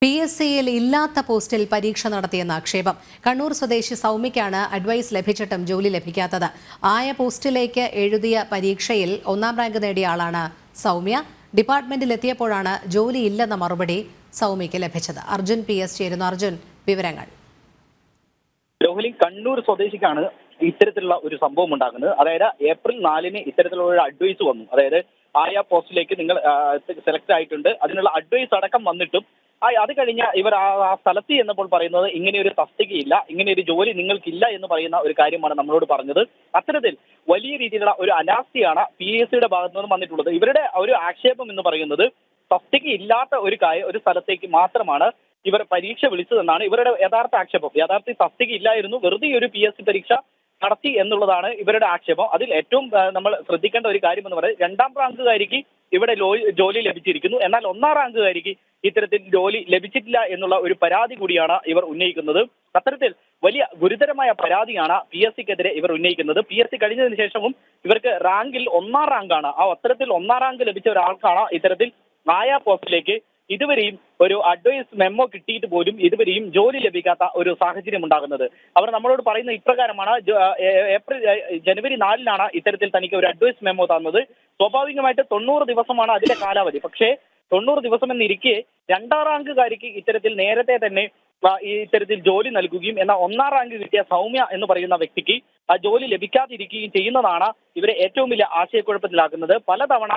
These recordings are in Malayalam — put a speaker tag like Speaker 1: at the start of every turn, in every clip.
Speaker 1: PSCയിൽ ഇല്ലാത്ത പോസ്റ്റിൽ പരീക്ഷ നടത്തിയെന്ന ആക്ഷേപം. കണ്ണൂർ സ്വദേശി സൗമ്യയ്ക്കാണ് അഡ്വൈസ് ലഭിച്ചിട്ടും ജോലി ലഭിക്കാത്തത്. ആയ പോസ്റ്റിലേക്ക് എഴുതിയ പരീക്ഷയിൽ 1ാം റാങ്ക് നേടിയ ആളാണ് സൗമ്യ. ഡിപ്പാർട്ട്മെന്റിലെത്തിയപ്പോഴാണ് ജോലിയില്ലെന്ന മറുപടി സൗമ്യയ്ക്ക് ലഭിച്ചത്. അർജുൻ PS ചേരുന്നു. അർജുൻ, വിവരങ്ങൾ.
Speaker 2: രോഹിണി, കണ്ണൂർ സ്വദേശിക്കാണ് ഇത്തരത്തിലുള്ള ഒരു സംഭവം ഉണ്ടാകുന്നത്. അതായത് ഏപ്രിൽ 4-ന് ഇത്തരത്തിലുള്ള ഒരു അഡ്വൈസ് വന്നു. അതായത് ആയ പോസ്റ്റിലേക്ക് നിങ്ങൾ സെലക്ട് ആയിട്ടുണ്ട്, അതിനുള്ള അഡ്വൈസ് അടക്കം വന്നിട്ടും അത് കഴിഞ്ഞ ഇവർ ആ സ്ഥലത്ത് ചെന്നപ്പോൾ പറയുന്നത് ഇങ്ങനെ ഒരു തസ്തികയില്ല, ഇങ്ങനെ ഒരു ജോലി നിങ്ങൾക്കില്ല എന്ന് പറയുന്ന ഒരു കാര്യമാണ് നമ്മളോട് പറഞ്ഞത്. അത്തരത്തിൽ വലിയ രീതിയിലുള്ള ഒരു അനാസ്ഥയാണ് PSCയുടെ ഭാഗത്തു നിന്നും വന്നിട്ടുള്ളത്. ഇവരുടെ ഒരു ആക്ഷേപം എന്ന് പറയുന്നത് തസ്തിക ഇല്ലാത്ത ഒരു സ്ഥലത്തേക്ക് മാത്രമാണ് ഇവർ പരീക്ഷ വിളിച്ചതെന്നാണ് ഇവരുടെ യഥാർത്ഥ ആക്ഷേപം. യഥാർത്ഥ തസ്തിക ഇല്ലായിരുന്നു, വെറുതെ ഒരു PSC പരീക്ഷ നടത്തി എന്നുള്ളതാണ് ഇവരുടെ ആക്ഷേപം. അതിൽ ഏറ്റവും നമ്മൾ ശ്രദ്ധിക്കേണ്ട ഒരു കാര്യം എന്ന് പറയുന്നത് 2ാം റാങ്കുകാരിക്ക് ഇവിടെ ജോലി ലഭിച്ചിരിക്കുന്നു, എന്നാൽ 1ാം റാങ്കുകാരിക്ക് ഇത്തരത്തിൽ ജോലി ലഭിച്ചിട്ടില്ല എന്നുള്ള ഒരു പരാതി കൂടിയാണ് ഇവർ ഉന്നയിക്കുന്നത്. അത്തരത്തിൽ വലിയ ഗുരുതരമായ പരാതിയാണ് PSCക്കെതിരെ ഇവർ ഉന്നയിക്കുന്നത്. PSC കഴിഞ്ഞതിന് ശേഷവും ഇവർക്ക് റാങ്കിൽ 1ാം റാങ്കാണ്. അത്തരത്തിൽ 1ാം റാങ്ക് ലഭിച്ച ഒരാൾക്കാണ് ഇത്തരത്തിൽ ആയ പോസ്റ്റിലേക്ക് ഇതുവരെയും ഒരു അഡ്വൈസ് മെമ്മോ കിട്ടിയിട്ട് പോലും ഇതുവരെയും ജോലി ലഭിക്കാത്ത ഒരു സാഹചര്യം ഉണ്ടാകുന്നത്. അവർ നമ്മളോട് പറയുന്ന ഇപ്രകാരമാണ്: ജനുവരി 4-നാണ് ഇത്തരത്തിൽ തനിക്ക് ഒരു അഡ്വൈസ് മെമ്മോ തന്നത്. സ്വാഭാവികമായിട്ട് 90 ദിവസമാണ് അതിന്റെ കാലാവധി. പക്ഷേ 90 ദിവസം എന്നിരിക്കെ 2ാം റാങ്കുകാരിക്ക് ഇത്തരത്തിൽ നേരത്തെ തന്നെ ഇത്തരത്തിൽ ജോലി നൽകുകയും എന്നാൽ 1ാം റാങ്ക് കിട്ടിയ സൗമ്യ എന്ന് പറയുന്ന വ്യക്തിക്ക് ആ ജോലി ലഭിക്കാതിരിക്കുകയും ചെയ്യുന്നതാണ് ഇവരെ ഏറ്റവും വലിയ ആശയക്കുഴപ്പത്തിലാക്കുന്നത്. പലതവണ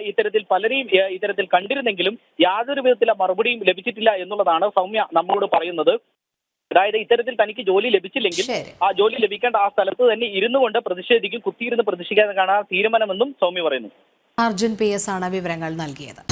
Speaker 2: ഇത്തരത്തിൽ പലരെയും ഇത്തരത്തിൽ കണ്ടിരുന്നെങ്കിലും യാതൊരു വിധത്തിലുള്ള മറുപടിയും ലഭിച്ചിട്ടില്ല എന്നുള്ളതാണ് സൗമ്യ നമ്മളോട് പറയുന്നത്. അതായത് ഇത്തരത്തിൽ തനിക്ക് ജോലി ലഭിച്ചില്ലെങ്കിൽ ആ ജോലി ലഭിക്കേണ്ട ആ സ്ഥലത്ത് തന്നെ ഇരുന്നു കൊണ്ട് പ്രതിഷേധിക്കും, കുത്തിയിരുന്ന് പ്രതിഷേധിക്കാനാണ് തീരുമാനമെന്നും സൗമ്യ പറയുന്നു.
Speaker 1: അർജുൻ PS ആണ് വിവരങ്ങൾ നൽകിയത്.